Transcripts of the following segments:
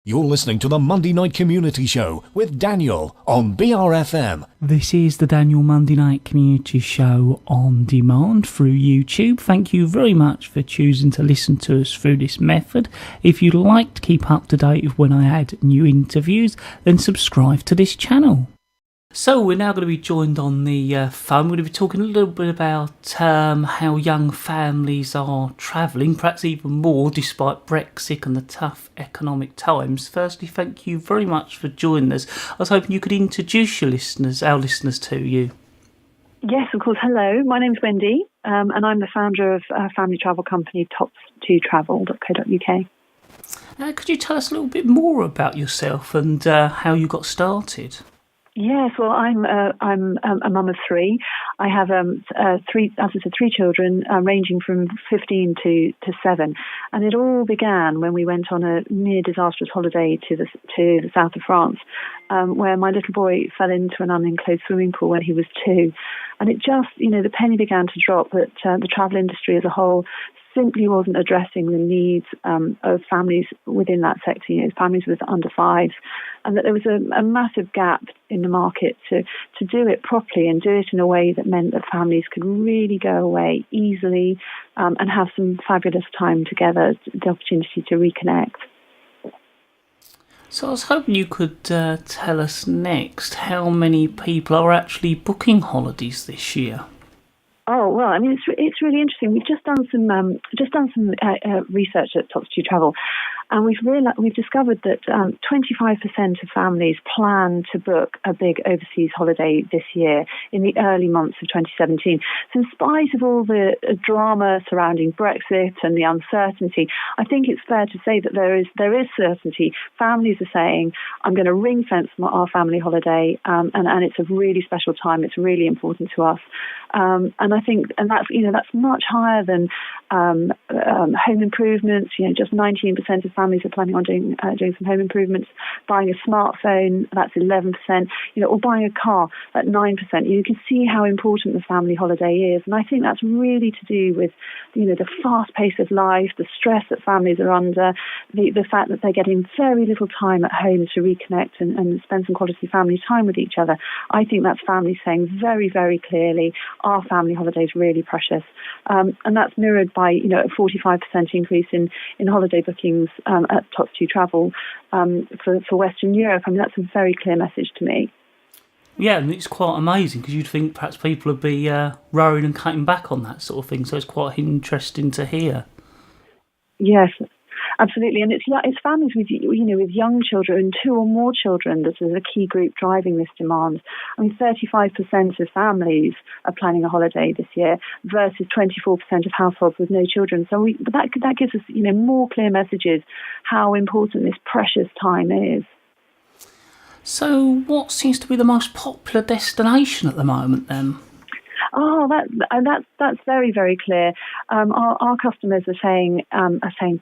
You're listening to the Monday Night Community Show with Daniel on BRFM. This is the Daniel Monday Night Community Show on demand through YouTube. Thank you very much for choosing to listen to us through this method. If you'd like to keep up to date with when I add new interviews, then subscribe to this channel. So we're now going to be joined on the phone. We're going to be talking a little bit about how young families are travelling, perhaps even more despite Brexit and the tough economic times. Firstly, thank you very much for joining us. I was hoping you could introduce our listeners to you. Yes, of course. Hello, my name's Wendy, and I'm the founder of a family travel company, Tots2travel.co.uk. Could you tell us a little bit more about yourself and how you got started? Yes, well, I'm a mum of three. I have three children, ranging from 15 to 7, and it all began when we went on a near disastrous holiday to the south of France, where my little boy fell into an unenclosed swimming pool when he was 2, and it just, the penny began to drop that the travel industry as a whole simply wasn't addressing the needs of families within that sector, families with under 5s, and that there was a massive gap in the market to do it properly and do it in a way that meant that families could really go away easily and have some fabulous time together, the opportunity to reconnect. So I was hoping you could tell us next how many people are actually booking holidays this year. Oh well, I mean it's really interesting. We've just done some research at Tots2 Travel, and we've discovered that 25% of families plan to book a big overseas holiday this year in the early months of 2017. So in spite of all the drama surrounding Brexit and the uncertainty, I think it's fair to say that there is certainty. Families are saying, I'm going to ring fence our family holiday, and it's a really special time. It's really important to us. And I think, and that's much higher than home improvements. Just 19% of families are planning on doing some home improvements. Buying a smartphone, that's 11%. Or buying a car, at 9%. You can see how important the family holiday is, and I think that's really to do with the fast pace of life, the stress that families are under, the fact that they're getting very little time at home to reconnect and spend some quality family time with each other. I think that's families saying very, very clearly, our family holiday is really precious, and that's mirrored by a 45% increase in holiday bookings at Tots2 Travel for Western Europe. I mean, that's a very clear message to me. Yeah, and it's quite amazing because you'd think perhaps people would be rowing and cutting back on that sort of thing. So it's quite interesting to hear. Yes. Absolutely, and it's families with with young children, 2 or more children, that is a key group driving this demand. I mean, 35% of families are planning a holiday this year versus 24% of households with no children. So that gives us more clear messages how important this precious time is. So, what seems to be the most popular destination at the moment then? Oh, that's very, very clear. Our customers are saying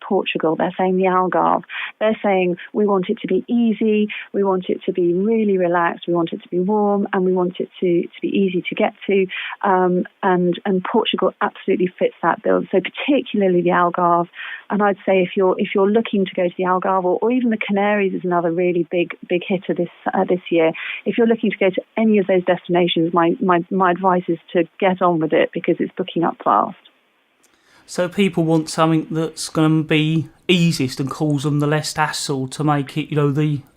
Portugal. They're saying the Algarve. They're saying we want it to be easy. We want it to be really relaxed. We want it to be warm, and we want it to be easy to get to. And Portugal absolutely fits that bill. So particularly the Algarve. And I'd say if you're looking to go to the Algarve, or even the Canaries is another really big hitter this year. If you're looking to go to any of those destinations, my advice is to get on with it because it's booking up fast. So people want something that's going to be easiest and cause them the less hassle to make it,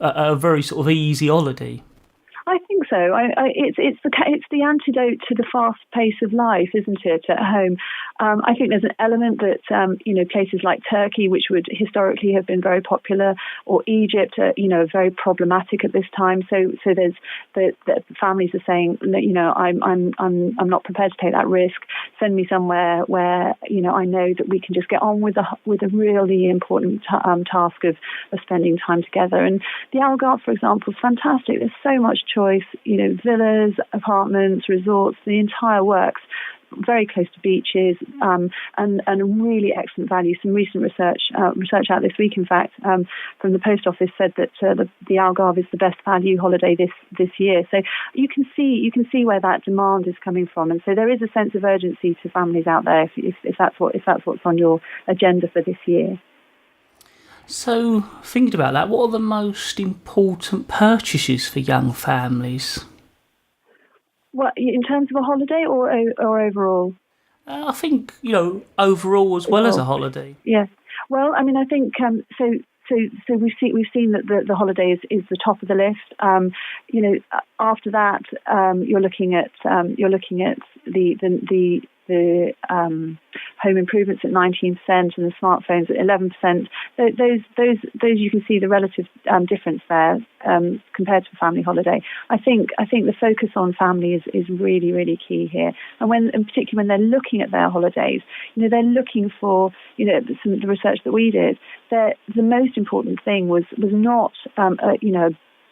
a very sort of easy holiday. I think so. It's the antidote to the fast pace of life, isn't it, at home? I think there's an element that places like Turkey, which would historically have been very popular, or Egypt, are very problematic at this time. So there's the families are saying, I'm not prepared to take that risk. Send me somewhere where I know that we can just get on with a really important task of spending time together. And the Algarve, for example, is fantastic. There's so much choice, villas, apartments, resorts, the entire works, very close to beaches, and really excellent value. Some recent research out this week, in fact, from the Post Office said that the Algarve is the best value holiday this year. So you can see where that demand is coming from, and so there is a sense of urgency to families out there if that's what's on your agenda for this year. So, thinking about that, what are the most important purchases for young families? Well, in terms of a holiday or overall? I think, overall as well as a holiday. Yes. Well, I mean, I think so. So we've seen that the holiday is the top of the list. After that, you're looking at the home improvements at 19% and the smartphones at 11%. Those you can see the relative difference there compared to a family holiday. I think the focus on family is really, really key here. And particularly when they're looking at their holidays, they're looking for some of the research that we did. The most important thing was not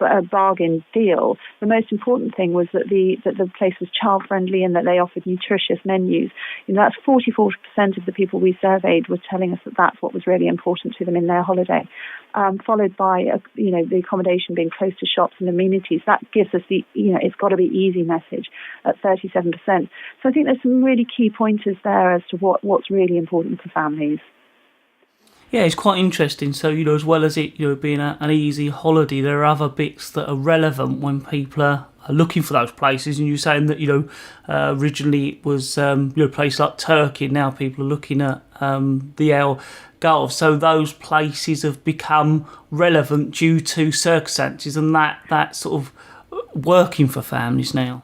a bargain deal. The most important thing was that the place was child friendly and that they offered nutritious menus. That's 44% of the people we surveyed were telling us that that's what was really important to them in their holiday. Followed by the accommodation being close to shops and amenities. That gives us the it's got to be easy message at 37%. So I think there's some really key pointers there as to what's really important for families. Yeah, it's quite interesting. So, as well as it being an easy holiday, there are other bits that are relevant when people are looking for those places. And you're saying that, originally it was a place like Turkey, and now people are looking at the Gulf. So those places have become relevant due to circumstances, and that sort of working for families now.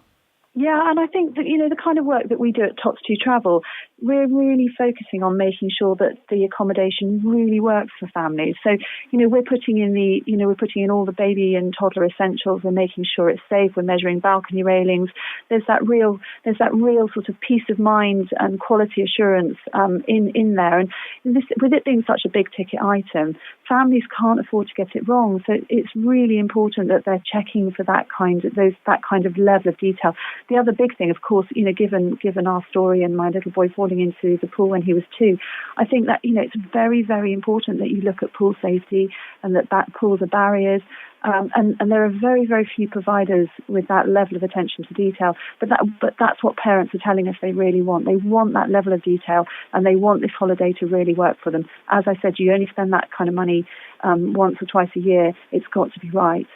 Yeah, and I think that, the kind of work that we do at Tots Travel, we're really focusing on making sure that the accommodation really works for families. So, we're putting in all the baby and toddler essentials. We're making sure it's safe. We're measuring balcony railings. There's that real sort of peace of mind and quality assurance in there. And with it being such a big ticket item, families can't afford to get it wrong. So it's really important that they're checking for that kind of level of detail. The other big thing, of course, given our story and my little boy falling into the pool when he was 2, I think that it's very, very important that you look at pool safety and that pools are barriers. And there are very, very few providers with that level of attention to detail. But that's what parents are telling us they really want. They want that level of detail, and they want this holiday to really work for them. As I said, you only spend that kind of money once or twice a year. It's got to be right.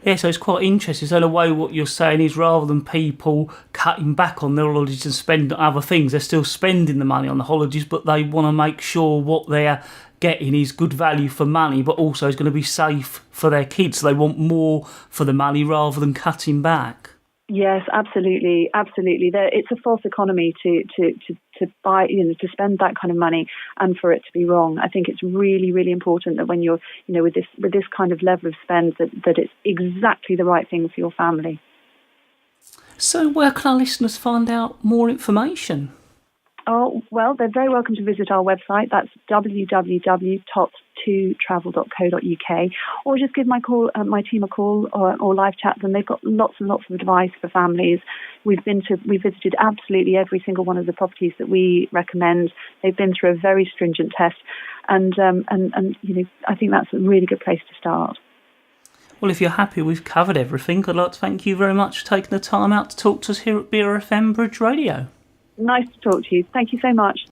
Yeah, so it's quite interesting. So in a way, what you're saying is rather than people cutting back on their holidays and spending on other things, they're still spending the money on the holidays, but they want to make sure what they're getting is good value for money, but also is going to be safe for their kids. So they want more for the money rather than cutting back. Yes, absolutely. It's a false economy to buy, to spend that kind of money and for it to be wrong. I think it's really, really important that when you're, with this kind of level of spend, that it's exactly the right thing for your family. So where can our listeners find out more information? Oh, well, they're very welcome to visit our website. That's www.tots2travel.co.uk, or just give my team a call or live chat them. They've got lots and lots of advice for families. We've visited absolutely every single one of the properties that we recommend. They've been through a very stringent test, and I think that's a really good place to start. Well, if you're happy we've covered everything, I'd like to thank you very much for taking the time out to talk to us here at BRFM Bridge Radio. Nice to talk to you. Thank you so much.